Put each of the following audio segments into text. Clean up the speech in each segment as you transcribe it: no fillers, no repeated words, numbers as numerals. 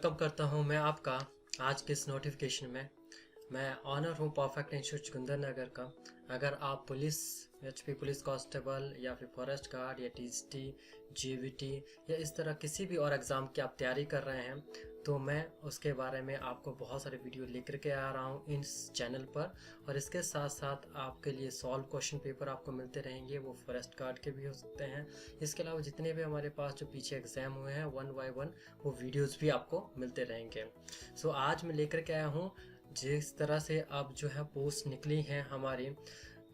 Welcome करता हूं मैं आपका आज के इस नोटिफिकेशन में। मैं ऑनर हूं परफेक्ट इंस्टीट्यूट चुकंदर नगर का। अगर आप पुलिस एचपी पुलिस कांस्टेबल या फिर फॉरेस्ट गार्ड या टीएसटी जीवीटी या इस तरह किसी भी और एग्ज़ाम की आप तैयारी कर रहे हैं तो मैं उसके बारे में आपको बहुत सारे वीडियो लेकर के आ रहा हूं इस चैनल पर। और इसके साथ साथ आपके लिए सॉल्व क्वेश्चन पेपर आपको मिलते रहेंगे, वो फॉरेस्ट गार्ड के भी हो सकते हैं। इसके अलावा जितने भी हमारे पास जो पीछे एग्ज़ाम हुए हैं वन बाय वन वो वीडियोस भी आपको मिलते रहेंगे। सो आज मैं लेकर के आया हूँ जिस तरह से अब जो है पोस्ट निकली हैं हमारी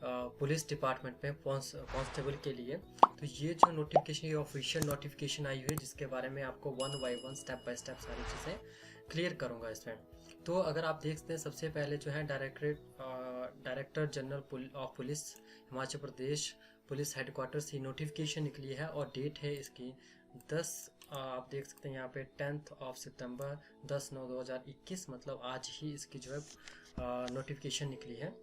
पुलिस डिपार्टमेंट में कांस्टेबल के लिए। तो ये जो नोटिफिकेशन, ये ऑफिशियल नोटिफिकेशन आई हुई है जिसके बारे में आपको one by one step by step सारी चीज़ें क्लियर करूँगा इसमें। तो अगर आप देखते हैं सबसे पहले जो है director general of police Himachal Pradesh police headquarter से नोटिफिकेशन निकली है और डेट है इसकी 10 आप देख सकते हैं यहाँ पे 10 सितंबर 10/9/2021, मतलब आज ही इसकी जो है नोटिफिकेशन निकली है।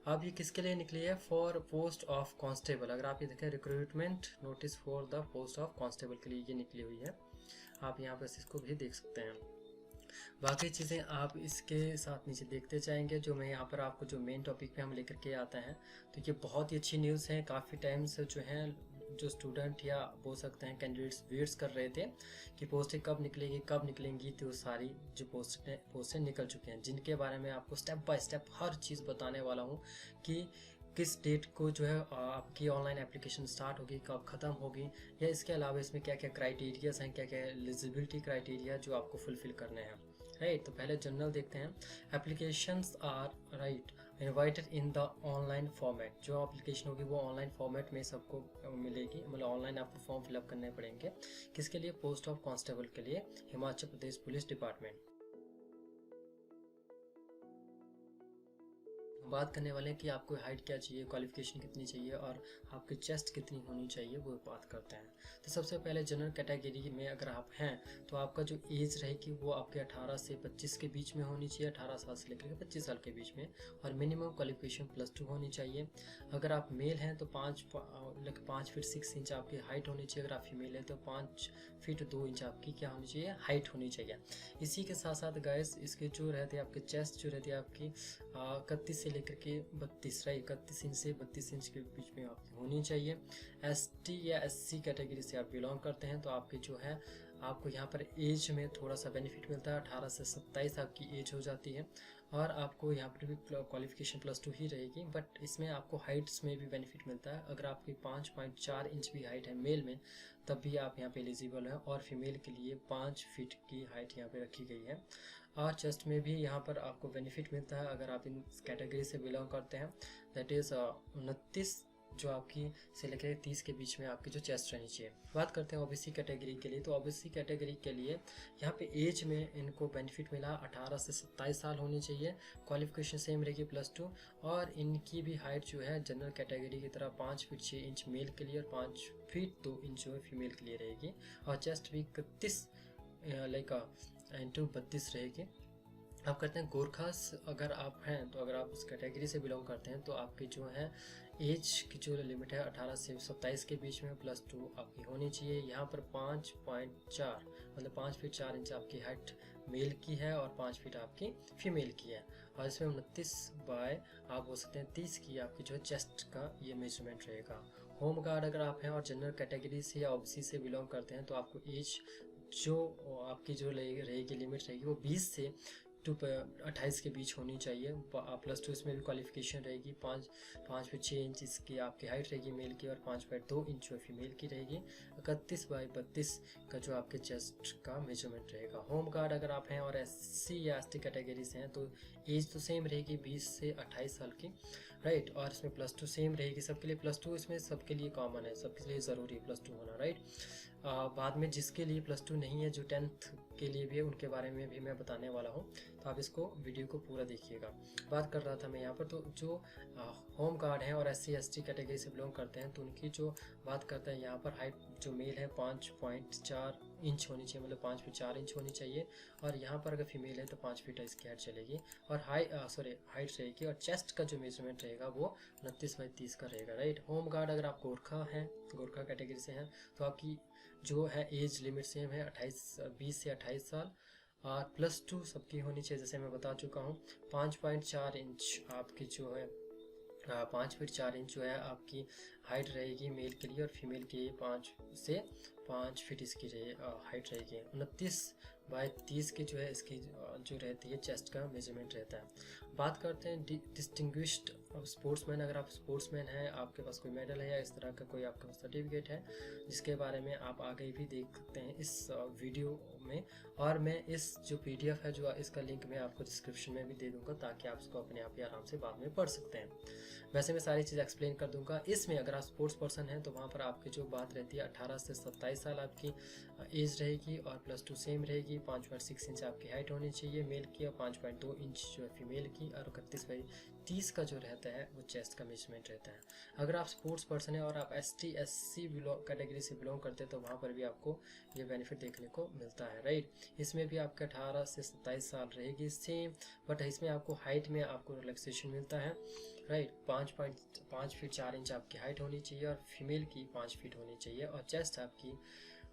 अब ये किसके लिए निकली है? For post of constable. अगर आप ये देखें recruitment notice for the post of constable के लिए ये निकली हुई है। आप यहाँ पर इसको भी देख सकते हैं। बाकी चीज़ें आप इसके साथ नीचे देखते जाएंगे। जो मैं यहाँ पर आपको जो मेन टॉपिक पे हम लेकर के आते हैं, तो ये बहुत ही अच्छी न्यूज़ है। काफ़ी टाइम से जो है जो स्टूडेंट या बोल सकते हैं कैंडिडेट्स वेट्स कर रहे थे कि पोस्टें कब निकलेंगी, तो सारी जो पोस्टें निकल चुकी हैं, जिनके बारे में आपको स्टेप बाय स्टेप हर चीज़ बताने वाला हूँ कि किस डेट को जो है आपकी ऑनलाइन एप्लीकेशन स्टार्ट होगी, कब ख़त्म होगी, या इसके अलावा इसमें क्या क्या क्राइटेरियाज हैं, क्या क्या एलिजिबिलिटी क्राइटेरिया जो आपको फुलफिल करने हैं। राइट, तो पहले जनरल देखते हैं। Applications are right invited in the online format. जो एप्लीकेशन होगी वो ऑनलाइन फॉर्मेट में सबको मिलेगी, मतलब ऑनलाइन आपको फॉर्म फिलअप करने पड़ेंगे। किसके लिए? पोस्ट ऑफ कांस्टेबल के लिए, हिमाचल प्रदेश पुलिस डिपार्टमेंट। बात करने वाले हैं कि आपको हाइट क्या चाहिए, क्वालिफिकेशन कितनी चाहिए और आपकी चेस्ट कितनी होनी चाहिए, वो बात करते हैं। तो सबसे पहले जनरल कैटेगरी में अगर आप हैं तो आपका जो एज रहेगी वो आपके 18 से 25 के बीच में होनी चाहिए, 18 साल से लेकर 25 साल के बीच में। और मिनिमम क्वालिफिकेशन +2 होनी चाहिए। अगर आप मेल हैं तो 5 फीट 6 इंच आपकी हाइट होनी चाहिए। अगर आप फीमेल है तो 5 फीट 2 इंच आपकी क्या होनी चाहिए? हाइट होनी चाहिए। इसी के साथ साथ गाइस इसके जो रहते हैं आपके चेस्ट जो रहती है आपकी 31 से लेकर के 32, राइट, 31 इंच से 32 इंच के बीच में आपकी होनी चाहिए। एसटी या एससी कैटेगरी से आप बिलोंग करते हैं तो आपकी जो है आपको यहाँ पर एज में थोड़ा सा बेनिफिट मिलता है। 18 से 27 आपकी एज हो जाती है और आपको यहाँ पर भी क्वालिफिकेशन +2 ही रहेगी, बट इसमें आपको हाइट्स में भी बेनिफिट मिलता है। अगर आपकी 5.4 इंच भी हाइट है मेल में तब भी आप यहाँ पे एलिजिबल हैं, और फीमेल के लिए 5 फीट की हाइट यहाँ पे रखी गई है। और चेस्ट में भी यहाँ पर आपको बेनिफिट मिलता है अगर आप इन कैटेगरी से बिलोंग करते हैं। दैट इज़ 29 जो आपकी से लेकर 30 के बीच में आपकी जो चेस्ट रहनी चाहिए। बात करते हैं ओबीसी कैटेगरी के लिए। तो ओबीसी कैटेगरी के लिए यहाँ पे एज में इनको बेनिफिट मिला, 18 से 27 साल होनी चाहिए। क्वालिफिकेशन सेम रहेगी +2, और इनकी भी हाइट जो है जनरल कैटेगरी की तरह 5 फीट 6 इंच मेल के लिए और 5 फीट 2 इंच जो है फीमेल के लिए रहेगी। और चेस्ट भी 31 × 32 रहेगी। अब करते हैं गोरखास। अगर आप हैं तो अगर आप उस कैटेगरी से बिलोंग करते हैं तो आपकी जो है एज की जो लिमिट है 18 से 27 के बीच में +2 आपकी होनी चाहिए। यहाँ पर 5.4 मतलब 5 फीट 4 इंच आपकी हाइट मेल की है और 5 फीट आपकी फीमेल की है। और इसमें 29 बाय आप बोल सकते हैं 30 की आपकी जो है चेस्ट का ये मेजरमेंट रहेगा। होम गार्ड अगर आप हैं और जनरल कैटेगरी से या ओबीसी से बिलोंग करते हैं तो आपको एज जो आपकी जो रहेगी लिमिट रहेगी वो 20 से 28 के बीच होनी चाहिए। +2 इसमें भी क्वालिफिकेशन रहेगी। 5 फीट 6 इंच इसकी आपकी हाइट रहेगी मेल की और 5.2 इंच जो फीमेल की रहेगी। 31/32 का जो आपके चेस्ट का मेजरमेंट रहेगा। होम गार्ड अगर आप हैं और एससी या एसटी कैटेगरी से हैं तो एज तो सेम रहेगी 20 से 28 साल की, राइट। और इसमें +2 सेम रहेगी सबके लिए। +2 इसमें सबके लिए कॉमन है, सबके लिए ज़रूरी है +2 होना, राइट। बाद में जिसके लिए +2 नहीं है, जो 10th के लिए भी है, उनके बारे में भी मैं बताने वाला हूँ, तो आप इसको वीडियो को पूरा देखिएगा। बात कर रहा था मैं यहाँ पर, तो जो होम गार्ड हैं और एससी एसटी कैटेगरी से बिलोंग करते हैं तो उनकी जो बात करते हैं यहाँ पर हाइट जो मेल है 5.4 इंच होनी चाहिए, मतलब 5 फीट 4 इंच होनी चाहिए। और यहाँ पर अगर फीमेल है तो 5 फीट इसकी हाइट चलेगी और हाइट रहेगी। और चेस्ट का जो मेजरमेंट रहेगा वो 29/30 का रहेगा, राइट। होम गार्ड अगर आप गोरखा हैं, गोरखा कैटेगरी से हैं, तो आपकी जो है एज लिमिट सेम है 20 से 28 साल। और +2 सबकी होनी चाहिए, जैसे मैं बता चुका हूँ। 5.4 इंच आपकी जो है 5 फीट 4 इंच जो है आपकी हाइट रहेगी मेल के लिए, और फीमेल के लिए 5 से 5 फीट इसकी हाइट रहेगी। 29/30 की जो है इसकी जो रहती है चेस्ट का मेजरमेंट रहता है। बात करते हैं डिस्टिंग्विश्ड स्पोर्ट्समैन। अगर आप स्पोर्ट्समैन हैं, आपके पास कोई मेडल है या इस तरह का कोई आपके पास सर्टिफिकेट है, जिसके बारे में आप आगे भी देख सकते हैं इस वीडियो में, और मैं इस जो PDF है जो इसका लिंक मैं आपको डिस्क्रिप्शन में भी दे दूंगा, ताकि आप इसको अपने आप ही आराम से बाद में पढ़ सकते हैं। वैसे मैं सारी चीज़ एक्सप्लेन कर दूंगा। इसमें अगर आप स्पोर्ट्स पर्सन हैं तो वहाँ पर आपकी जो बात रहती है 18 से 27 साल आपकी एज रहेगी, और +2 सेम रहेगी। 5.6 इंच आपकी हाइट होनी चाहिए मेल की, और 5.2 इंच जो है फीमेल की, और 31/30 का जो रहता है वो चेस्ट का मेजरमेंट रहता है। अगर आप स्पोर्ट्स पर्सन है और आप ST SC कैटेगरी से बिलोंग करते हैं तो वहाँ पर भी आपको ये बेनिफिट देखने को मिलता है, राइट। इसमें भी आपका 18 से 27 साल रहेगी सेम, बट इसमें आपको हाइट में आपको रिलैक्सेशन मिलता है, राइट। 5 फीट 4 इंच आपकी हाइट होनी चाहिए, और फीमेल की 5 फीट होनी चाहिए, और चेस्ट आपकी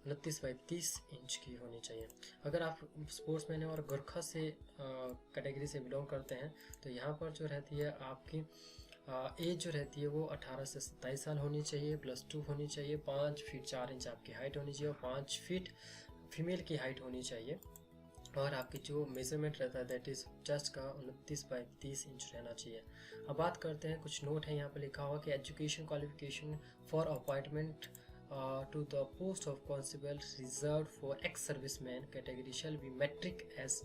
29/30 इंच की होनी चाहिए। अगर आप स्पोर्ट्समैन हैं और गोरखा से कैटेगरी से बिलोंग करते हैं तो यहाँ पर जो रहती है आपकी एज जो रहती है वो 18 से 27 साल होनी चाहिए, +2 होनी चाहिए, 5 फीट 4 इंच आपकी हाइट होनी चाहिए, और 5 फीट फीमेल की हाइट होनी चाहिए, और आपकी जो मेजरमेंट रहता है दैट इज चेस्ट का 29/30 इंच रहना चाहिए। अब बात करते हैं, कुछ नोट है यहाँ पर लिखा हुआ कि education qualification for appointment to the post of constable reserved for ex-serviceman category shall be metric as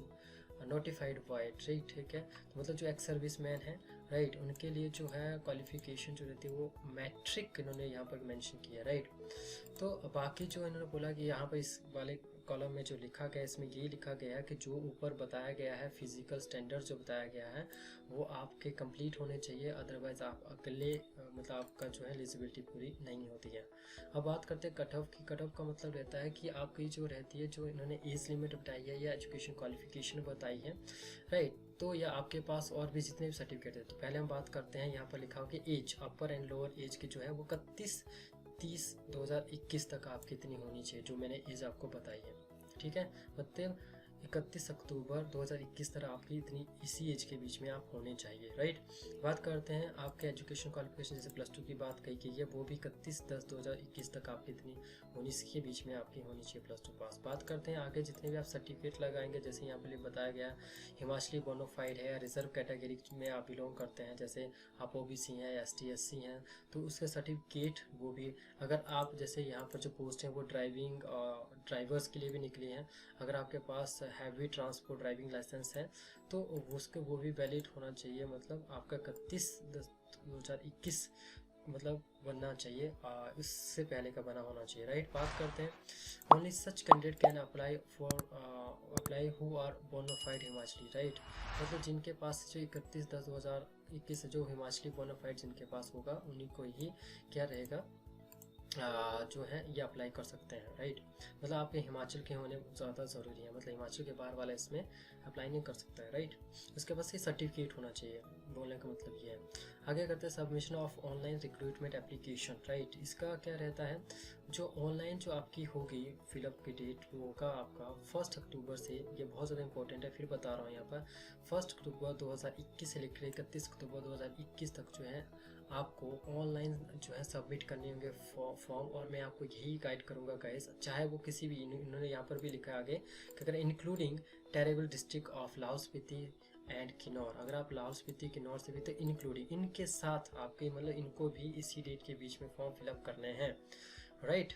notified by, right, ठीक है। तो मतलब जो एक्स सर्विस मैन है, राइट, उनके लिए जो है क्वालिफिकेशन जो रहती है वो मैट्रिक इन्होंने यहाँ पर मेंशन किया, राइट। तो बाकी जो इन्होंने बोला कि यहाँ पर इस वाले कॉलम में जो लिखा गया है इसमें ये लिखा गया है कि जो ऊपर बताया गया है फिजिकल स्टैंडर्ड जो बताया गया है वो आपके कंप्लीट होने चाहिए, अदरवाइज आप अकेले मतलब आपका जो है एलिजिबिलिटी पूरी नहीं होती है। अब बात करते हैं कट ऑफ की। कट ऑफ का मतलब रहता है कि आपकी जो रहती है, जो इन्होंने एज लिमिट बताई है या एजुकेशन क्वालिफिकेशन बताई है, राइट, तो या आपके पास और भी जितने भी सर्टिफिकेट है। तो पहले हम बात करते हैं, यहाँ पर लिखा हो कि age, upper and lower age की जो है वो 31/30/2021 तक आपकी इतनी होनी चाहिए, जो मैंने एज आपको बताई है, ठीक है। मतलब 31 अक्टूबर 2021 तक आपकी इतनी इसी एज के बीच में आप होने चाहिए, राइट। बात करते हैं आपके एजुकेशन क्वालिफिकेशन, जैसे +2 की बात कही गई है, वो भी 31/10/2021 तक आपकी इतनी 19 के बीच में आपकी होनी चाहिए +2 पास। बात करते हैं आगे जितने भी आप सर्टिफिकेट लगाएंगे, जैसे यहाँ पर बताया गया हिमाचली बोनोफाइड है, रिजर्व कैटेगरी में आप बिलोंग करते हैं, जैसे आप OBC हैं, ST SC हैं, तो उसके सर्टिफिकेट वो भी, अगर आप जैसे यहाँ पर जो पोस्ट हैं वो ड्राइवर्स के लिए भी निकली हैं, अगर आपके पास हैवी ट्रांसपोर्ट ड्राइविंग लाइसेंस है तो उसके वो भी वैलिड होना चाहिए, मतलब आपका 31/10/2021 मतलब बनना चाहिए, इससे पहले का बना होना चाहिए, राइट। बात करते हैं only such candidate can apply who are bonafide Himachali, right, मतलब जिनके पास जो 31/10/2021 जो हिमाचली बोनाफाइड जिनके पास होगा उन्हीं को ही क्या रहेगा जो है ये अप्लाई कर सकते हैं, राइट। मतलब आपके हिमाचल के होने ज़्यादा ज़रूरी है, मतलब हिमाचल के बाहर वाला इसमें अप्लाई नहीं कर सकता है, राइट। उसके पास ये सर्टिफिकेट होना चाहिए, बोलने का मतलब ये है। आगे करते हैं submission of online recruitment application, right. इसका क्या रहता है, जो ऑनलाइन जो आपकी होगी फिलअप की डेट वो होगा आपका 1 अक्टूबर से, ये बहुत ज़्यादा इंपॉर्टेंट है, फिर बता रहा हूँ यहाँ पर 1 अक्टूबर 2021 से लेकर 31 अक्टूबर 2021 तक जो है आपको ऑनलाइन जो है सबमिट करने होंगे फॉर्म, और मैं आपको यही गाइड करूँगा गाइस, चाहे वो किसी भी, इन्होंने यहाँ पर भी लिखा है आगे कि अगर including terrible district of Lahaul Spiti and Kinnaur, अगर आप लाहौल स्पीति किन्नौर से भी, तो इंक्लूडिंग इनके साथ आपके मतलब इनको भी इसी डेट के बीच में फॉर्म फिलअप करने हैं, राइट।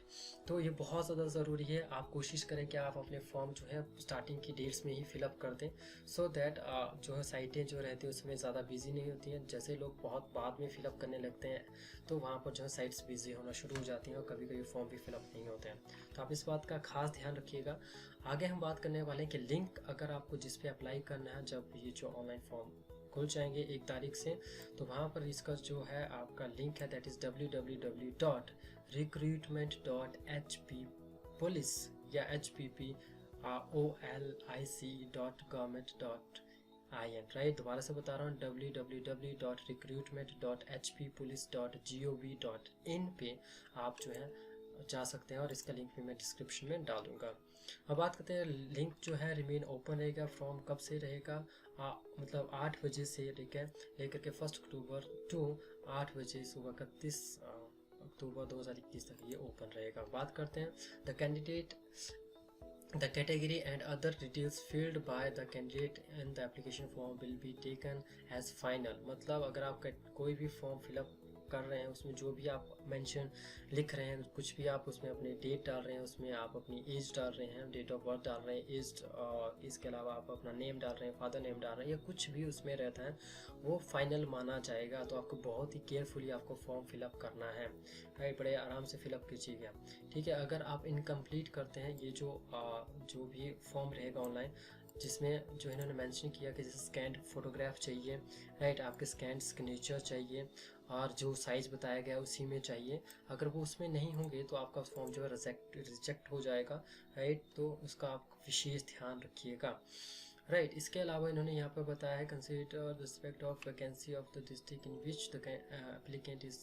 तो ये बहुत ज़्यादा ज़रूरी है, आप कोशिश करें कि आप अपने फॉर्म जो है स्टार्टिंग की डेट्स में ही फिलअप कर दें, सो दैट जो है साइटें जो रहती हैं उसमें ज़्यादा बिजी नहीं होती हैं। जैसे लोग बहुत बाद में फिलअप करने लगते हैं तो वहाँ पर जो है साइट्स बिजी होना शुरू हो जाती हैं और कभी कभी फॉर्म भी फिलअप नहीं होते हैं, तो आप इस बात का खास ध्यान रखिएगा। आगे हम बात करने वाले हैं कि लिंक अगर आपको जिस पे अप्लाई करना है, जब ये जो ऑनलाइन फॉर्म खुल जाएंगे 1 तारीख से, तो वहाँ पर इसका जो है आपका लिंक है दैट इज़ www.recruitment.hppolice या hppolic.government.in, राइट। दोबारा से बता रहा हूँ www.recruitment.hppolice.gov.in पे आप जो है जा सकते हैं, और इसका लिंक भी मैं डिस्क्रिप्शन में डाल दूंगा। अब बात करते हैं, लिंक जो है रिमेन ओपन रहेगा। फॉर्म कब से रहेगा? मतलब 8 बजे से लेकर के 1 अक्टूबर टू 8 बजे सुबह 31 अक्टूबर 2021 तक ये ओपन रहेगा। बात करते हैं the candidate, the category and other details filled by the candidate in the application form will be taken as final। मतलब अगर आप कोई भी फॉर्म फिलअप कर रहे हैं, उसमें जो भी आप मेंशन लिख रहे हैं, कुछ भी आप उसमें अपने डेट डाल रहे हैं, उसमें आप अपनी एज डाल रहे हैं, डेट ऑफ बर्थ डाल रहे हैं, एज, इसके अलावा आप अपना नेम डाल रहे हैं, फादर नेम डाल रहे हैं, या कुछ भी उसमें रहता है वो फाइनल माना जाएगा। तो आपको बहुत ही केयरफुली आपको फॉर्म फिलअप करना है, राइट। बड़े आराम से फिलअप कीजिएगा, ठीक है। अगर आप इनकम्प्लीट करते हैं ये जो भी फॉर्म रहेगा ऑनलाइन, जिसमें जो इन्होंने मेंशन किया कि जैसे स्कैंड फोटोग्राफ चाहिए, राइट, आपके स्कैंड सिग्नेचर चाहिए, और जो साइज़ बताया गया उसी में चाहिए। अगर वो उसमें नहीं होंगे तो आपका फॉर्म जो है रिजेक्ट हो जाएगा, राइट। तो उसका आप विशेष ध्यान रखिएगा, राइट। इसके अलावा इन्होंने यहाँ पर बताया है consider respect of vacancy of the district in which the applicant is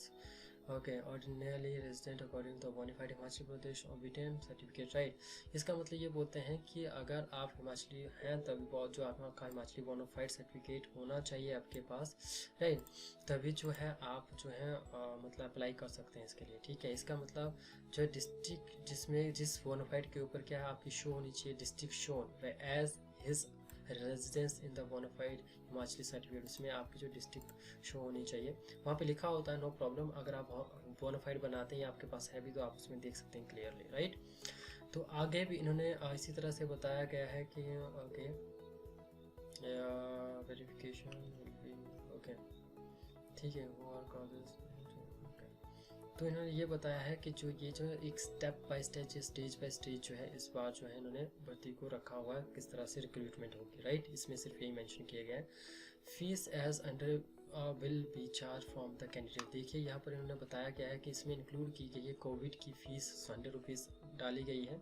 ordinarily resident according to bonafide Himachal Pradesh obtain certificate, right. इसका मतलब ये बोलते हैं कि अगर आप हिमाचली हैं तभी बहुत जो आपका हिमाचली बोनाफाइड सर्टिफिकेट होना चाहिए आपके पास, राइट, तभी जो है आप जो है मतलब अप्लाई कर सकते हैं इसके लिए, ठीक है। इसका मतलब जो डिस्ट्रिक्ट जिसमें जिस बोनाफाइड के ऊपर क्या है आपकी शो होनी चाहिए, district shown as his residence in the bonafide Himachali certificate, उसमें आपकी जो डिस्ट्रिक्ट शो होनी चाहिए। वहाँ पे लिखा होता है, नो प्रॉब्लम। अगर आप बोनाफाइड बनाते हैं आपके पास है भी तो आप उसमें देख सकते हैं क्लियरली, राइट। तो आगे भी इन्होंने इसी तरह से बताया गया है कि ओके वेरिफिकेशन ओके, ठीक है, वो और कॉलेज। तो इन्होंने ये बताया है कि जो एक step by stage by stage जो है इस बार जो है इन्होंने भर्ती को रखा हुआ है, किस तरह से रिक्रूटमेंट होगी, राइट। इसमें सिर्फ यही मेंशन किया गया है। Fees as under will be charge from the candidate. देखिए यहाँ पर इन्होंने बताया गया है कि इसमें इंक्लूड की गई है कोविड की फीस 100 रुपीज़ डाली गई है।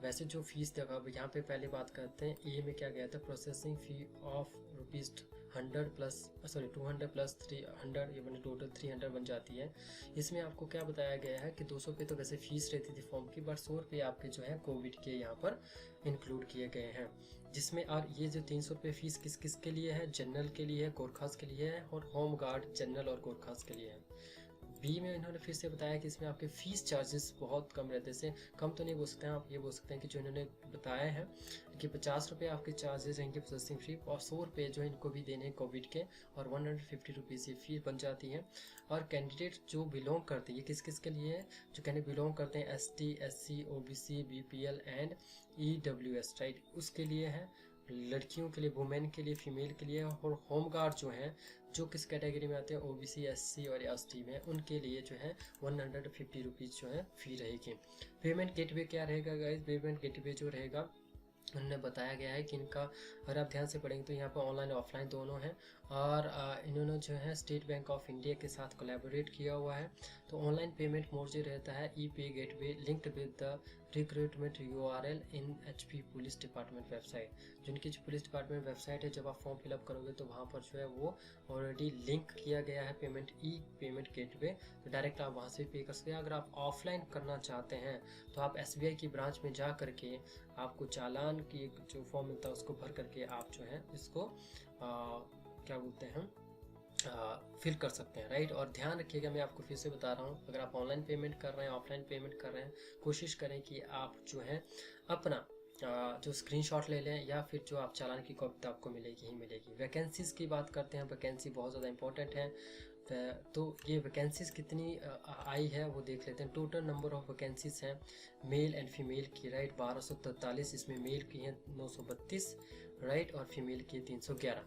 वैसे जो फीस देखा यहाँ पे पहले बात करते हैं, ए में क्या गया था, processing fee of rupees 100 plus 200 plus 300, ये बने टोटल 300 बन जाती है। इसमें आपको क्या बताया गया है कि 200 रुपये तो वैसे फीस रहती थी फॉर्म की, बट 100 रुपये आपके जो है कोविड के यहाँ पर इंक्लूड किए गए हैं। जिसमें और ये जो 300 रुपये फीस किस किस के लिए है, जनरल के लिए है, गोरखास के लिए है, और होम गार्ड जनरल और गोरखास के लिए है। बी में इन्होंने फिर से बताया कि इसमें आपके फीस चार्जेस बहुत कम रहते हैं, कम तो नहीं बोल सकते हैं आप, ये बोल सकते हैं कि जो इन्होंने बताया है कि 50 रुपये आपके चार्जेस रहेंगे प्रोसेसिंग फी, और 100 रुपये जो इनको भी देने हैं कोविड के, और 150 रुपीज़ ये फीस बन जाती है। और कैंडिडेट जो बिलोंग करते हैं, ये किस किस के लिए है, जो कैंडिडेट बिलोंग करते हैं ST SC OBC BPL and EWS, right, उसके लिए है। लड़कियों के लिए, वुमेन के लिए, फीमेल के लिए, और होम गार्ड जो हैं जो किस कैटेगरी में आते हैं OBC SC और ST में, उनके लिए जो है 150 रुपीज़ जो है फ़ी रहेगी। पेमेंट गेटवे क्या रहेगा गाइस, पेमेंट गेटवे जो रहेगा उन्होंने बताया गया है कि इनका, अगर आप ध्यान से पढ़ेंगे तो यहाँ पर ऑनलाइन ऑफलाइन दोनों हैं, और इन्होंने जो है स्टेट बैंक ऑफ इंडिया के साथ कोलैबोरेट किया हुआ है। तो ऑनलाइन पेमेंट मोड जो रहता है E pay gateway linked with the recruitment URL in HP police department website. जो इनकी जो पुलिस डिपार्टमेंट वेबसाइट है, जब आप फॉर्म फिलअप करोगे तो वहाँ पर जो है वो ऑलरेडी लिंक किया गया है पेमेंट पेमेंट गेटवे, तो डायरेक्ट आप वहाँ से पे कर सकते हैं। अगर आप ऑफलाइन करना चाहते हैं तो आप SBI की ब्रांच में जा करके आपको चालान की जो फॉर्म मिलता है उसको भर करके आप जो है इसको क्या बोलते हैं फिल कर सकते हैं, राइट। और ध्यान रखिएगा, मैं आपको फिर से बता रहा हूँ, अगर आप ऑनलाइन पेमेंट कर रहे हैं, ऑफलाइन पेमेंट कर रहे हैं, कोशिश करें कि आप जो है अपना जो स्क्रीनशॉट ले लें, या फिर जो आप चालान की कॉपी तो आपको मिलेगी ही मिलेगी। वैकेंसीज़ की बात करते हैं, वैकेंसी बहुत ज़्यादा इंपॉर्टेंट है। तो ये वैकेंसीज़ कितनी आई है वो देख लेते हैं। टोटल नंबर ऑफ वैकेंसीज़ हैं मेल एंड फीमेल की, राइट, 1243। इसमें मेल की हैं 932, राइट, और फीमेल की 311।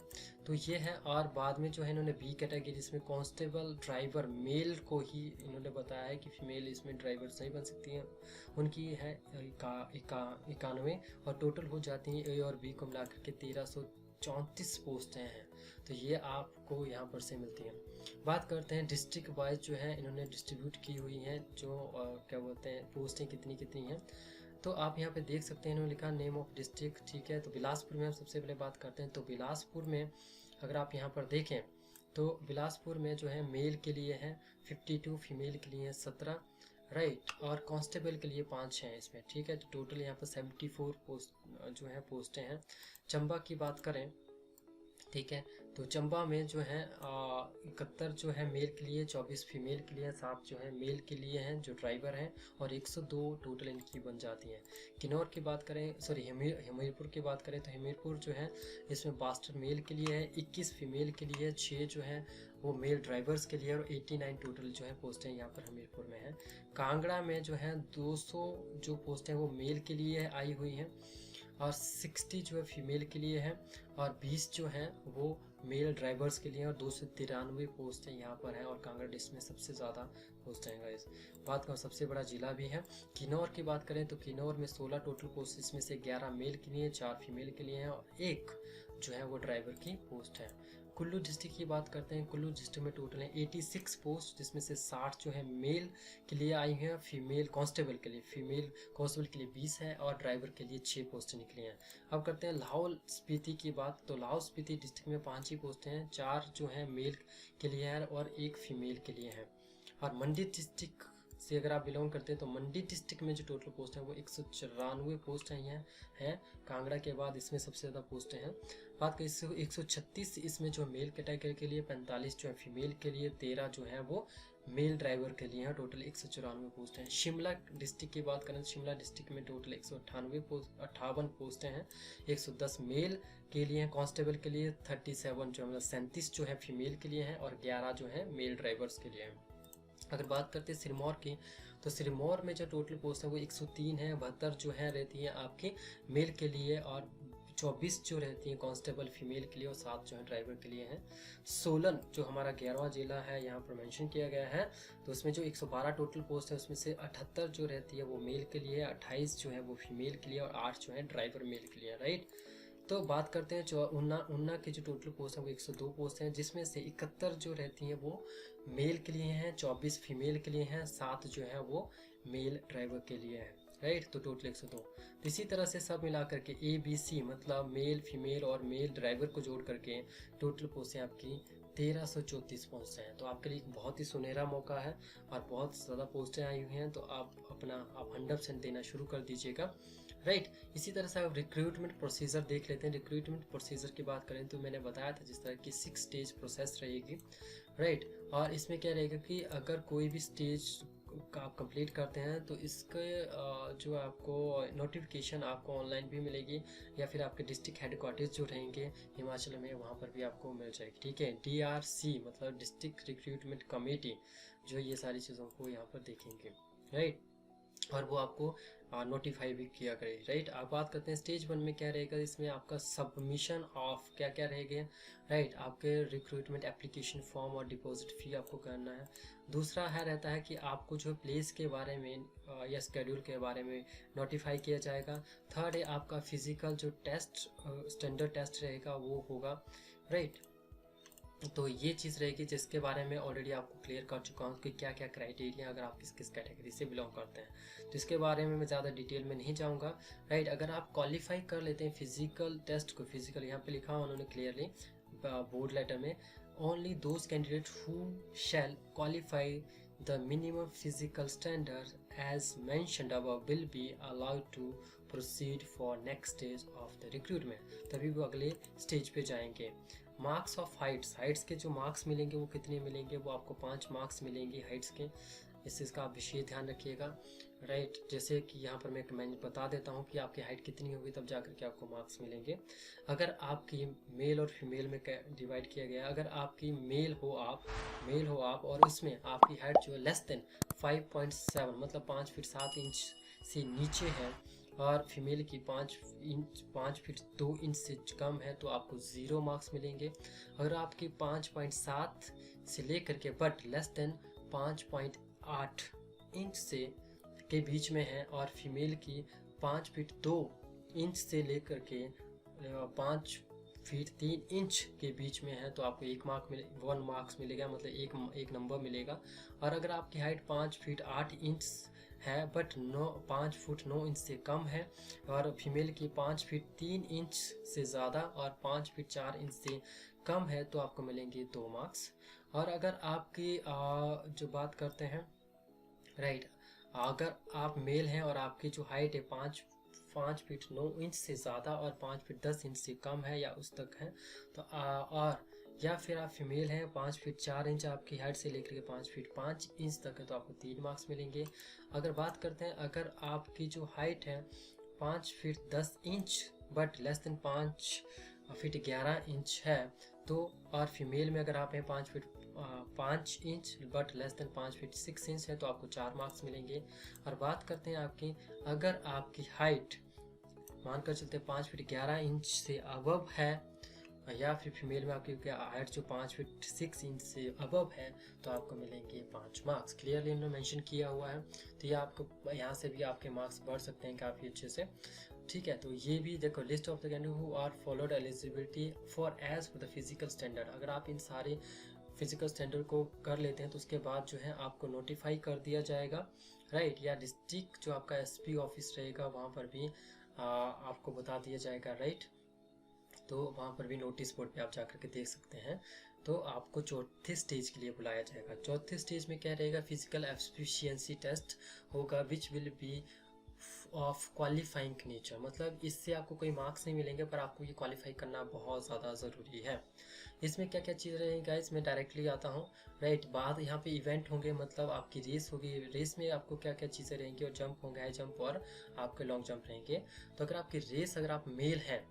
तो ये है। और बाद में जो है इन्होंने बी कैटेगरी, इसमें कांस्टेबल ड्राइवर मेल को ही इन्होंने बताया है कि फीमेल इसमें ड्राइवर नहीं बन सकती हैं, उनकी है 91, और टोटल हो जाती हैं A और B को मिलाकर के 1334 पोस्टें हैं। तो ये आपको यहाँ पर से मिलती हैं। बात करते हैं डिस्ट्रिक्ट वाइज जो है इन्होंने डिस्ट्रीब्यूट की हुई हैं, जो क्या बोलते हैं पोस्टें कितनी कितनी हैं। तो आप यहाँ पे देख सकते हैं, इन्होंने लिखा नेम ऑफ डिस्ट्रिक्ट, ठीक है। तो बिलासपुर में हम सबसे पहले बात करते हैं। तो बिलासपुर में अगर आप यहाँ पर देखें तो बिलासपुर में जो है मेल के लिए है 52, फीमेल के लिए है 17, राइट। और कांस्टेबल के लिए 5 हैं इसमें, ठीक है। तो टोटल यहाँ पर 74 पोस्ट जो है पोस्टें हैं। चंबा की बात करें, ठीक है, तो चंबा में जो है 71 जो है मेल के लिए, 24 फीमेल के लिए, 7 जो है मेल के लिए हैं जो ड्राइवर हैं, और 102 टोटल इनकी बन जाती हैं। किन्नौर की बात करें, सॉरी हमीरपुर की बात करें तो हमीरपुर जो है इसमें 62 मेल के लिए है, 21 फीमेल के लिए, 6 जो है वो मेल ड्राइवर्स के लिए, और 89 टोटल जो है पोस्टें यहाँ पर हमीरपुर में है। कांगड़ा में जो है 200 जो पोस्टें वो मेल के लिए आई हुई हैं, और 60 जो है फीमेल के लिए है, और 20 जो हैं वो मेल ड्राइवर्स के लिए, और 293 पोस्टें यहाँ पर हैं। और कांगड़ा डिस्ट्रिक्ट में सबसे ज़्यादा पोस्टें हैं गाइस। बात करें सबसे बड़ा जिला भी है। किन्नौर की बात करें तो किन्नौर में 16 टोटल पोस्ट, इसमें से 11 मेल के लिए, 4 फीमेल के लिए हैं, और 1 जो है वो ड्राइवर की पोस्ट है। कुल्लू डिस्ट्रिक्ट की बात करते हैं, कुल्लू डिस्ट्रिक्ट में टोटल है 86 पोस्ट, जिसमें से 60 जो है मेल के लिए आई हैं, फीमेल कांस्टेबल के लिए, फीमेल कांस्टेबल के लिए 20 है, और ड्राइवर के लिए 6 पोस्टें निकली हैं। अब करते हैं लाहौल स्पीति की बात। तो लाहौल स्पीति डिस्ट्रिक्ट में 5 ही पोस्टें हैं, 4 जो हैं मेल के लिए है और 1 फीमेल के लिए है। और मंडी डिस्ट्रिक्ट से अगर आप बिलोंग करते हैं तो मंडी डिस्ट्रिक्ट में जो टोटल पोस्ट है वो 194 पोस्ट हैं। कांगड़ा के बाद इसमें सबसे ज़्यादा पोस्टें हैं। बात करें 136 इसमें जो मेल कैटेगरी के लिए, 45 जो है फीमेल के लिए, 13 जो है वो मेल ड्राइवर के लिए हैं। टोटल 194 पोस्ट हैं। शिमला डिस्ट्रिक्ट की बात करें तो शिमला डिस्ट्रिक्ट में टोटल 158 पोस्टें हैं, 110 मेल के लिए हैं, कांस्टेबल के लिए 37 जो मतलब 37 जो है फीमेल के लिए हैं, और 11 जो है मेल ड्राइवर्स के लिए हैं। अगर बात करते हैं सिरमौर की, तो सिरमौर में जो टोटल पोस्ट है वो 103 है, 72 जो है रहती है आपके मेल के लिए, और 24 जो रहती हैं कांस्टेबल फीमेल के लिए, और 7 जो है ड्राइवर के लिए हैं। सोलन जो हमारा 11वां जिला है यहाँ पर मेंशन किया गया है, तो उसमें जो 112 टोटल पोस्ट है उसमें से 78 जो रहती है वो मेल के लिए, 28 जो है वो फीमेल के लिए, और 8 जो है ड्राइवर मेल के लिए, राइट। तो बात करते हैं जो उन्ना की जो टोटल पोस्ट है वो 102 पोस्ट हैं, जिसमें से 71 जो रहती हैं वो मेल के लिए हैं, 24 फीमेल के लिए हैं, 7 जो है वो मेल ड्राइवर के लिए है, राइट। तो टोटल 102। तो इसी तरह से सब मिला करके ABC मतलब मेल फीमेल और मेल ड्राइवर को जोड़ करके टोटल पोस्ट है आपकी 1334 पोस्ट हैं। तो आपके लिए एक बहुत ही सुनहरा मौका है, और बहुत ज़्यादा पोस्टें आई हुई हैं, तो आप 100% देना शुरू कर दीजिएगा, राइट। इसी तरह से आप रिक्रूटमेंट प्रोसीजर देख लेते हैं। रिक्रूटमेंट प्रोसीजर की बात करें तो मैंने बताया था जिस तरह की 6 स्टेज प्रोसेस रहेगी, राइट। और इसमें क्या रहेगा कि अगर कोई भी स्टेज का आप कंप्लीट करते हैं तो इसके जो आपको नोटिफिकेशन आपको ऑनलाइन भी मिलेगी, या फिर आपके डिस्ट्रिक्ट हेडक्वार्टर्स जो रहेंगे हिमाचल में वहाँ पर भी आपको मिल जाएगी, ठीक है। DRC मतलब डिस्ट्रिक्ट रिक्रूटमेंट कमेटी जो ये सारी चीज़ों को यहाँ पर देखेंगे, राइट, और वो आपको नोटिफाई भी किया करे, राइट। आप बात करते हैं स्टेज 1 में क्या रहेगा, इसमें आपका सबमिशन ऑफ क्या क्या रहेगा, राइट। आपके रिक्रूटमेंट एप्लीकेशन फॉर्म और डिपॉजिट फी आपको करना है। दूसरा है रहता है कि आपको जो प्लेस के बारे में या स्केड्यूल के बारे में नोटिफाई किया जाएगा। थर्ड है आपका फिजिकल जो टेस्ट स्टैंडर्ड टेस्ट रहेगा वो होगा, राइट। तो ये चीज़ रहेगी जिसके बारे में ऑलरेडी आपको क्लियर कर चुका हूँ कि क्या क्या क्राइटेरिया अगर आप किस किस कैटेगरी से बिलोंग करते हैं, तो इसके बारे में मैं ज़्यादा डिटेल में नहीं जाऊँगा, राइट। अगर आप क्वालिफाई कर लेते हैं फिजिकल टेस्ट को, फिजिकल यहाँ पे लिखा हुआ उन्होंने क्लियरली बोर्ड लेटर में, only those candidate who shell qualify the minimum physical standard as mentioned above will be allowed to proceed for next stage of the recruitment। तभी वो अगले स्टेज पे जाएंगे। मार्क्स ऑफ हाइट्स के जो marks मिलेंगे वो कितने मिलेंगे, वो आपको 5 मार्क्स मिलेंगे हाइट्स के। इस चीज़ का आप विशेष ध्यान रखिएगा, राइट। जैसे कि यहाँ पर मैं बता देता हूँ कि आपकी हाइट कितनी होगी तब जाकर के आपको मार्क्स मिलेंगे। अगर आपकी मेल और फीमेल में डिवाइड किया गया, अगर आपकी मेल हो आप और उसमें आपकी हाइट जो है लेस देन 5.7 मतलब 5 फीट 7 इंच से नीचे है, और फीमेल की 5 फीट 2 इंच से कम है तो आपको 0 मार्क्स मिलेंगे। अगर आपकी 5.7 से लेकर के बट लेस देन 5.8 इंच से के बीच में है, और फीमेल की 5 फीट 2 इंच से लेकर के 5 फीट 3 इंच के बीच में है तो आपको 1 मार्क्स मिलेगा, मतलब एक नंबर मिलेगा। और अगर आपकी हाइट 5 फीट 8 इंच है बट 5 फुट 9 इंच से कम है, और फीमेल की 5 फीट 3 इंच से ज़्यादा और 5 फीट 4 इंच से कम है तो आपको मिलेंगे 2 मार्क्स। और अगर आपकी जो बात करते हैं, राइट, अगर आप मेल हैं और आपकी जो हाइट है 5 फीट 9 इंच से ज़्यादा और 5 फीट 10 इंच से कम है या उस तक है तो और या फिर आप फीमेल हैं 5 फीट 4 इंच आपकी हाइट से लेकर के 5 फीट 5 इंच तक है तो आपको 3 मार्क्स मिलेंगे। अगर बात करते हैं अगर आपकी जो हाइट है 5 feet 10 inch but less than 5 feet 11 inch है तो, और फीमेल में अगर आप हैं 5 feet 5 inch but less than 5 feet 6 inch है तो आपको 4 मार्क्स मिलेंगे। और बात करते हैं आपकी, अगर आपकी हाइट मानकर चलते 5 फीट 11 इंच से अबव है या फिर फीमेल में आपकी हाइट जो 5 फीट 6 इंच से अबव है तो आपको मिलेंगे 5 मार्क्स। क्लियरली इन्होंने मेंशन किया हुआ है तो ये आपको यहाँ से भी आपके मार्क्स बढ़ सकते हैं काफ़ी अच्छे से। ठीक है, तो ये भी देखो list of the candidate who are followed eligibility for age for the physical standard. अगर आप इन सारे फिजिकल स्टैंडर्ड को कर लेते हैं तो उसके बाद जो है आपको नोटिफाई कर दिया जाएगा, राइट, या डिस्ट्रिक्ट जो आपका एसपी ऑफिस रहेगा वहाँ पर भी आपको बता दिया जाएगा, राइट। तो वहाँ पर भी नोटिस बोर्ड पे आप जाकर के देख सकते हैं। तो आपको चौथे स्टेज के लिए बुलाया जाएगा। चौथे स्टेज में क्या रहेगा, फिजिकल एफिशिएंसी टेस्ट होगा which will be of qualifying nature. मतलब इससे आपको कोई मार्क्स नहीं मिलेंगे पर आपको ये क्वालिफाई करना बहुत ज़्यादा ज़रूरी है। इसमें क्या क्या चीज़ रहेगी गाइस, मैं डायरेक्टली आता हूँ, राइट। बाद यहाँ पे इवेंट होंगे, मतलब आपकी रेस होगी, रेस में आपको क्या क्या चीज़ें रहेंगी और जंप होंगे, हाई जंप और आपके लॉन्ग जंप रहेंगे। तो अगर आपकी रेस, अगर आप मेल हैं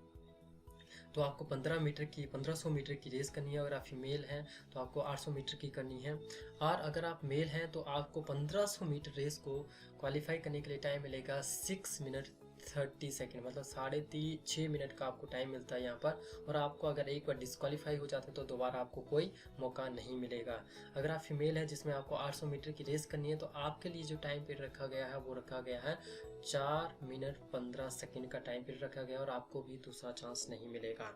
तो आपको 1500 मीटर की रेस करनी है। अगर आप फीमेल हैं तो आपको 800 मीटर की करनी है। और अगर आप मेल हैं तो आपको 1500 मीटर रेस को क्वालिफाई करने के लिए टाइम मिलेगा 6 मिनट 30 सेकेंड, मतलब 6.5 मिनट का आपको टाइम मिलता है यहाँ पर। और आपको अगर एक बार डिस्क्वालीफाई हो जाते हैं तो दोबारा आपको कोई मौका नहीं मिलेगा। अगर आप फीमेल हैं जिसमें आपको 800 मीटर की रेस करनी है तो आपके लिए जो टाइम पीरियड रखा गया है वो रखा गया है 4 मिनट 15 सेकेंड का टाइम पीरियड रखा गया और आपको भी दूसरा चांस नहीं मिलेगा।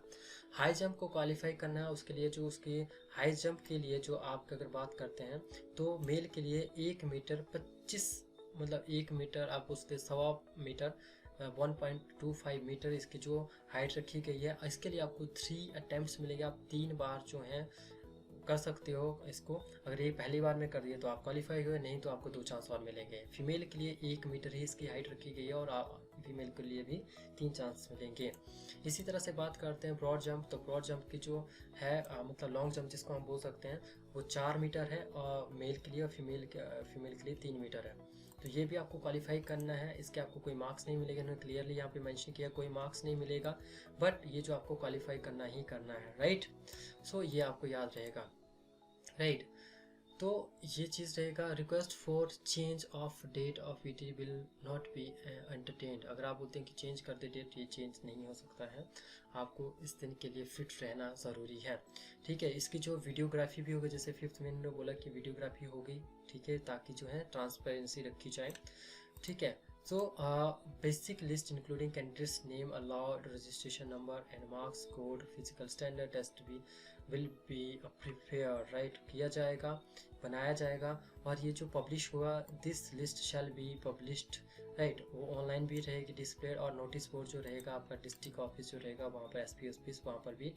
हाई जंप को क्वालिफाई करना है, उसके लिए जो उसके हाई जंप के लिए जो आप अगर बात करते हैं तो मेल के लिए 1 मीटर 25, मतलब 1 मीटर आप उसके 1.25 मीटर 1.25 मीटर इसकी जो हाइट रखी गई है, इसके लिए आपको 3 अटेम्प्ट्स मिलेंगे। आप 3 बार जो हैं कर सकते हो इसको। अगर ये पहली बार में कर दिए तो आप क्वालिफाई हुए, नहीं तो आपको 2 चांस और मिलेंगे। फीमेल के लिए 1 मीटर ही इसकी हाइट रखी गई है और फीमेल के लिए भी 3 चांस मिलेंगे। इसी तरह से बात करते हैं ब्रॉड जंप। तो ब्रॉड जंप की जो है मतलब लॉन्ग जंप जिसको हम बोल सकते हैं वो 4 मीटर है और मेल के लिए, और फीमेल के लिए 3 मीटर है। तो ये भी आपको क्वालिफाई करना है, इसके आपको कोई मार्क्स नहीं मिलेगा। इन्होंने क्लियरली यहाँ पे मेंशन किया कोई मार्क्स नहीं मिलेगा, बट ये जो आपको क्वालिफाई करना ही करना है, राइट। सो ये आपको याद रहेगा, राइट। तो ये चीज़ रहेगा। Request for change of date of VT will not be entertained. अगर आप बोलते हैं कि चेंज कर दे डेट, ये चेंज नहीं हो सकता है, आपको इस दिन के लिए फिट रहना ज़रूरी है, ठीक है। इसकी जो वीडियोग्राफी भी होगी, जैसे 5th में इन्होंने बोला कि वीडियोग्राफी होगी, ठीक है, ताकि जो है ट्रांसपेरेंसी रखी जाए, ठीक है। So basic list including candidates name, allowed registration number and marks code, physical standard test भी will be prepared, right, किया जाएगा, बनाया जाएगा। और ये जो पब्लिश हुआ, this list shall be published, right, वो ऑनलाइन भी रहेगी डिस्प्ले। और नोटिस बोर्ड जो रहेगा आपका डिस्ट्रिक्ट ऑफिस जो रहेगा वहाँ पर एसपी ऑफिस, वहाँ पर भी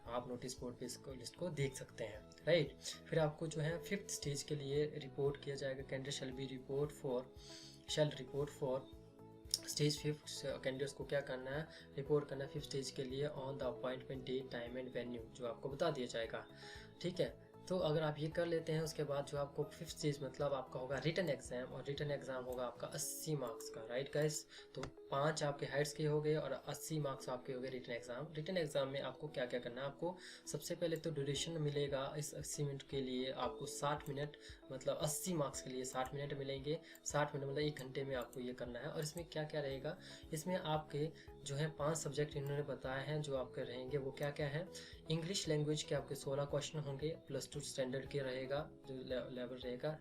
आप नोटिस बोर्ड पे इसको लिस्ट को देख सकते हैं, राइट। फिर आपको जो है 5th स्टेज के लिए रिपोर्ट किया जाएगा। Candidate shell report for stage 5। Candidates को क्या करना है, रिपोर्ट करना है 5th स्टेज के लिए on the appointment date time and venue, जो आपको बता दिया जाएगा, ठीक है। तो अगर आप ये कर लेते हैं उसके बाद जो आपको 5th स्टेज मतलब आपका होगा रिटन एग्जाम, और रिटन एग्जाम होगा आपका 80 मार्क्स का, राइट गाइस। तो 5 आपके हाइट्स के हो गए और 80 मार्क्स आपके हो गए रिटन एग्जाम। रिटन एग्जाम में आपको क्या क्या करना है, आपको सबसे पहले तो ड्यूरेशन मिलेगा इस 80 मिनट के लिए आपको 60 मिनट, मतलब 80 मार्क्स के लिए 60 मिनट मिलेंगे। 60 मिनट मतलब 1 घंटे में आपको ये करना है। और इसमें क्या क्या रहेगा, इसमें आपके जो है 5 सब्जेक्ट इन्होंने बताए हैं जो आपके रहेंगे, वो क्या क्या है। इंग्लिश लैंग्वेज के आपके 16 क्वेश्चन होंगे, +2 स्टैंडर्ड के रहेगा जो लेवल रहेगा।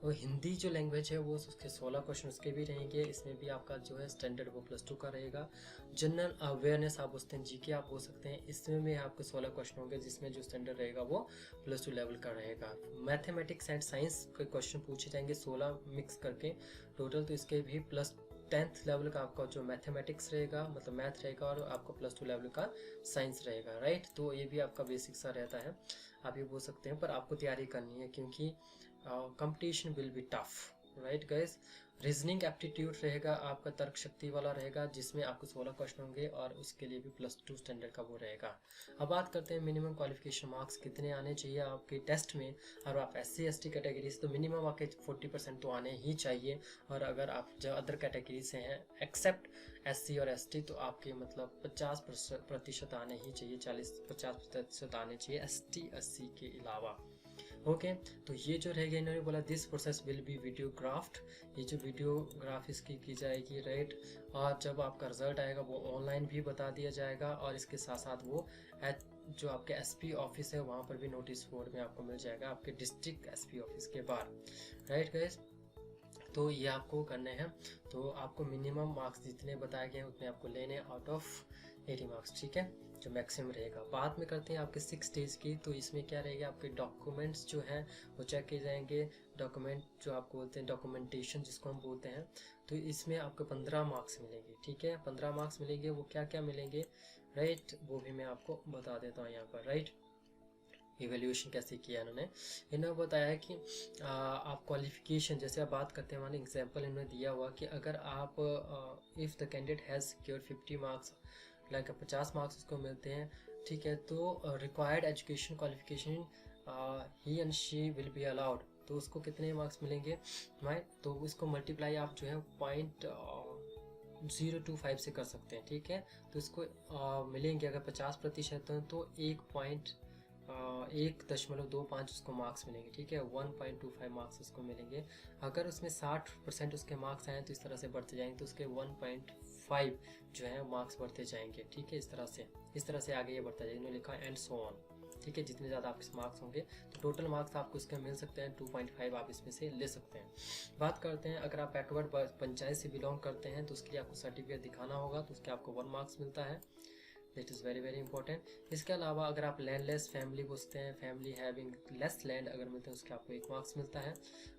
और हिंदी जो लैंग्वेज है वो उसके 16 क्वेश्चन उसके भी रहेंगे, इसमें भी आपका जो है स्टैंडर्ड वो +2 का रहेगा। जनरल अवेयरनेस आप बोलते हैं, जीके आप बोल सकते हैं, इसमें भी आपके 16 क्वेश्चन होंगे जिसमें जो स्टैंडर्ड रहेगा वो +2 लेवल का रहेगा। मैथमेटिक्स एंड साइंस के क्वेश्चन पूछे जाएंगे 16 मिक्स करके टोटल, तो इसके भी +10th लेवल का आपका जो मैथमेटिक्स रहेगा, मतलब मैथ रहेगा, और आपका +2 लेवल का साइंस रहेगा, राइट। तो ये भी आपका बेसिक सा रहता है, आप ये बोल सकते हैं, पर आपको तैयारी करनी है क्योंकि competition will be tough, right guys. Reasoning aptitude रहेगा आपका, तर्क शक्ति वाला रहेगा, जिसमें आपको 16 क्वेश्चन होंगे और उसके लिए भी +2 स्टैंडर्ड का वो रहेगा। अब बात करते हैं मिनिमम क्वालिफिकेशन मार्क्स कितने आने चाहिए आपके टेस्ट में। और आप SC ST कैटेगरी से तो मिनिमम आपके 40% तो आने ही चाहिए। और अगर आप जो अदर कैटेगरी से हैं एक्सेप्ट SC और ST तो आपके मतलब 50% आने ही चाहिए, 40-50% आने चाहिए ST SC के अलावा। ओके तो ये जो रहेगा, इन्होंने बोला दिस प्रोसेस विल बी वीडियोग्राफ्ड, ये जो वीडियोग्राफ इसकी की जाएगी, राइट। और जब आपका रिजल्ट आएगा वो ऑनलाइन भी बता दिया जाएगा, और इसके साथ साथ वो जो आपके SP ऑफिस है वहाँ पर भी नोटिस बोर्ड में आपको मिल जाएगा, आपके डिस्ट्रिक्ट SP ऑफिस के बाहर, राइट गाइस। तो ये आपको करने हैं। तो आपको मिनिमम मार्क्स जितने बताए गए हैं उतने आपको लेने आउट ऑफ 80 मार्क्स, ठीक है, जो मैक्सिमम रहेगा। बाद में करते हैं आपके 6 डेज की। तो इसमें क्या रहेगा, आपके डॉक्यूमेंट्स जो हैं वो चेक किए जाएंगे। डॉक्यूमेंट जो आपको बोलते हैं डॉक्यूमेंटेशन जिसको हम बोलते हैं, तो इसमें आपको 15 मार्क्स मिलेंगे, ठीक है, 15 मार्क्स मिलेंगे। वो क्या क्या मिलेंगे, राइट, वो भी मैं आपको बता देता हूँ यहाँ पर, राइट। इवेल्यूशन कैसे किया इन्होंने बताया कि आप क्वालिफिकेशन जैसे आप बात करते हैं, हमारे एग्जांपल इन्होंने दिया हुआ कि अगर आप if the candidate has secured 50 marks, like 50 marks उसको मिलते हैं, ठीक है, तो required education qualification he and she will be allowed, तो उसको कितने मार्क्स मिलेंगे, राइट। तो उसको मल्टीप्लाई आप जो है 0.025 से कर सकते हैं, ठीक है। तो इसको मिलेंगे अगर 50% हैं तो 1.25 उसको मार्क्स मिलेंगे, ठीक है, 1.25 मार्क्स उसको मिलेंगे। अगर उसमें 60% उसके मार्क्स आए तो इस तरह से बढ़ते जाएंगे, तो उसके 1.5 जो है मार्क्स बढ़ते जाएंगे, ठीक है, इस तरह से आगे ये बढ़ता जाएगा। इन्होंने लिखा एंड सो ऑन, ठीक है, जितने ज़्यादा आपके मार्क्स होंगे तो टोटल मार्क्स आपको इसके मिल सकते हैं 2.5 आप इसमें से ले सकते हैं। बात करते हैं अगर आप बैकवर्ड पंचायत से बिलोंग करते हैं तो उसके लिए आपको सर्टिफिकेट दिखाना होगा, तो उसके आपको 1 मार्क्स मिलता है, that is very very important. इसके अलावा अगर आप लैंडलेस फैमिली पूछते हैं, फैमिली हैविंग लेस लैंड अगर मिलते हैं उसके आपको 1 मार्क्स मिलता है।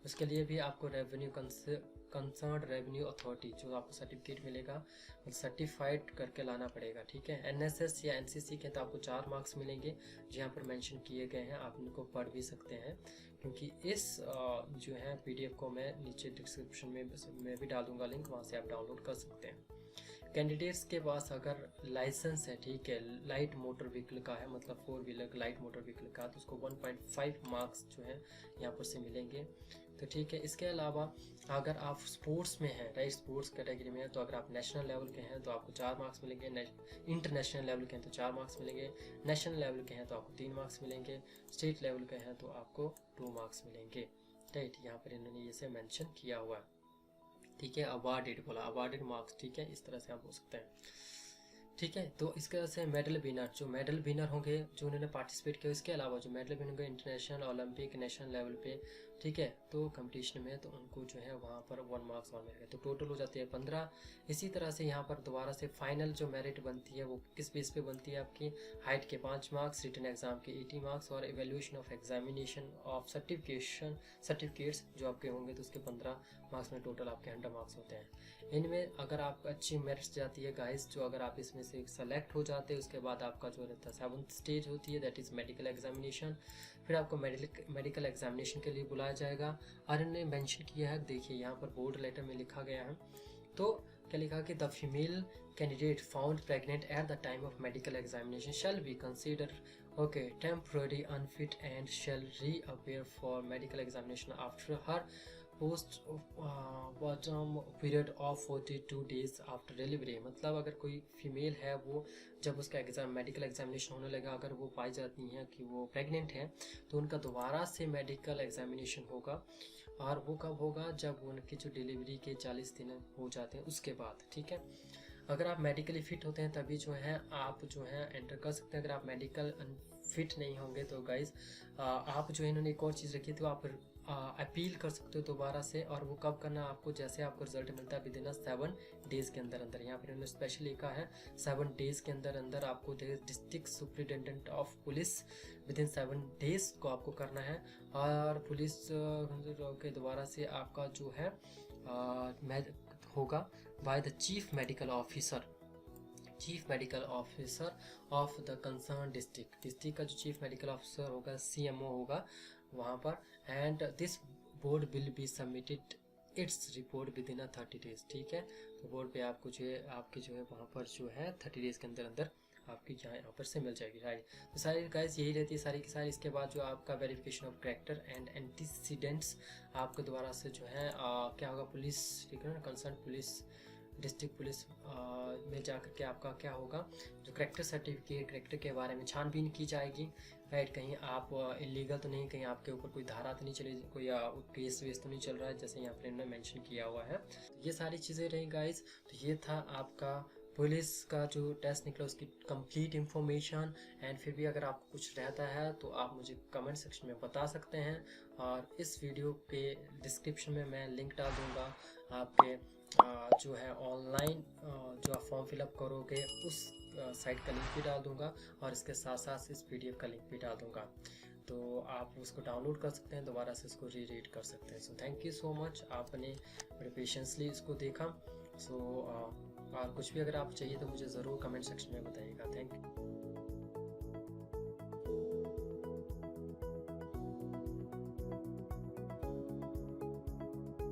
उसके लिए भी आपको रेवेन्यू कंसर्न रेवेन्यू अथॉरिटी जो आपको सर्टिफिकेट मिलेगा सर्टिफाइड करके लाना पड़ेगा, ठीक है। NSS या NCC के तो आपको 4 मार्क्स मिलेंगे, जो यहाँ पर मेंशन किए गए हैं, आप इनको पढ़ भी सकते हैं, क्योंकि इस जो है PDF को मैं नीचे डिस्क्रिप्शन में भी डाल दूंगा लिंक, वहाँ से आप डाउनलोड कर सकते हैं। कैंडिडेट्स के पास अगर लाइसेंस है, ठीक है, लाइट मोटर व्हीकल का है, मतलब 4 व्हीलर लाइट मोटर व्हीकल का, तो उसको 1.5 मार्क्स जो है यहाँ पर से मिलेंगे, तो ठीक है। इसके अलावा अगर आप स्पोर्ट्स में हैं, राइट, स्पोर्ट्स कैटेगरी में है, तो अगर आप नेशनल लेवल के हैं तो आपको 4 मार्क्स मिलेंगे, इंटरनेशनल लेवल के हैं तो 4 मार्क्स मिलेंगे, नेशनल लेवल के हैं तो आपको 3 मार्क्स मिलेंगे, स्टेट लेवल के हैं तो आपको 2 मार्क्स मिलेंगे, राइट। यहाँ पर इन्होंने ये से मेंशन किया हुआ है, ठीक है। अवार्डेड बोला, अवार्डेड मार्क्स, ठीक है, इस तरह से आप बोल सकते हैं, ठीक है। तो इसके वजह से मेडल विनर होंगे जो उन्होंने पार्टिसिपेट किया, इसके अलावा जो मेडल विनर होंगे इंटरनेशनल ओलंपिक नेशनल लेवल पे, ठीक है, तो कंपटीशन में, तो उनको जो है वहाँ पर 1 मार्क्स और मिलेगा, तो टोटल हो जाते हैं 15। इसी तरह से यहाँ पर दोबारा से फाइनल जो मेरिट बनती है वो किस बेस पे बनती है, आपकी हाइट के 5 मार्क्स, रिटन एग्जाम के 80 मार्क्स और evaluation of examination of certificates जो आपके होंगे तो उसके 15 मार्क्स में टोटल आपके 100 मार्क्स होते हैं। इनमें अगर आप अच्छी मेरिट्स जाती है गाइस, जो अगर आप इसमें से सेलेक्ट हो जाते हैं, उसके बाद आपका जो रहता है 7th स्टेज होती है, दैट इज़ मेडिकल एग्जामिनेशन। फिर आपको मेडिकल एग्जामिनेशन के लिए बुलाया जाएगा। और इन्होंने मेंशन किया है, देखिए यहाँ पर बोर्ड लेटर में लिखा गया है, तो क्या लिखा कि the female candidate found pregnant at the time of medical examination shall be consider temporary unfit and shall reappear for medical examination after her postmortem period of 42 days after delivery. मतलब अगर कोई फीमेल है, वो जब उसका medical examination होने लगा, अगर वो पाई जाती हैं कि वो प्रेग्नेंट है, तो उनका दोबारा से मेडिकल एग्जामिनेशन होगा, और वो कब होगा, जब उनकी जो डिलीवरी के 40 दिन हो जाते हैं उसके बाद, ठीक है। अगर आप मेडिकली फिट होते हैं तभी जो है आप जो है एंटर कर सकते हैं। अगर आप मेडिकल फिट नहीं होंगे तो गाइज आप जो है, इन्होंने एक और चीज़ रखी थी, आप अपील कर सकते हो दोबारा से, और वो कब करना आपको, जैसे आपको रिजल्ट मिलता है विदिन 7 डेज के अंदर अंदर। यहाँ पर इन्होंने स्पेशल लिखा है 7 डेज के अंदर अंदर आपको district superintendent of police within 7 days को आपको करना है, और पुलिस के दोबारा से आपका जो है होगा by the chief medical officer of the concern district का जो चीफ मेडिकल ऑफिसर होगा, CMO होगा वहाँ पर। And this board will be submitted its report with in 30 days. ठीक है, तो बोर्ड पे आपको जो है आपकी जो है वहाँ पर जो है 30 डेज के अंदर अंदर आपकी यहाँ पर से मिल जाएगी। राइट, तो सारी गाइस यही रहती है सारी की सारी। इसके बाद जो आपका verification of character and antecedents आपके द्वारा से जो है क्या होगा, पुलिस, ठीक है ना, कंसर्न पुलिस, डिस्ट्रिक्ट पुलिस में जाकर के आपका क्या होगा, जो करेक्टर सर्टिफिकेट, करेक्टर के बारे में छानबीन की जाएगी। राइट, कहीं आप इलीगल तो नहीं, कहीं आपके ऊपर कोई धारा तो नहीं चली, कोई केस वेस तो नहीं चल रहा है, जैसे यहाँ पर इन्होंने मेंशन किया हुआ है। तो ये सारी चीज़ें रही गाइस। तो ये था आपका पुलिस का जो टेस्ट निकला उसकी कंप्लीट इन्फॉर्मेशन। एंड फिर भी अगर आपको कुछ रहता है तो आप मुझे कमेंट सेक्शन में बता सकते हैं, और इस वीडियो के डिस्क्रिप्शन में मैं लिंक डाल दूँगा आपके जो है ऑनलाइन जो आप फॉर्म फिलअप करोगे उस साइट का लिंक भी डाल दूंगा, और इसके साथ साथ इस PDF का लिंक भी डाल दूंगा, तो आप उसको डाउनलोड कर सकते हैं, दोबारा से इसको रीड कर सकते हैं। So thank you so much, आपने बड़े पेशेंसली इसको देखा। सो और कुछ भी अगर आप चाहिए तो मुझे ज़रूर कमेंट सेक्शन में बताइएगा। Thank you.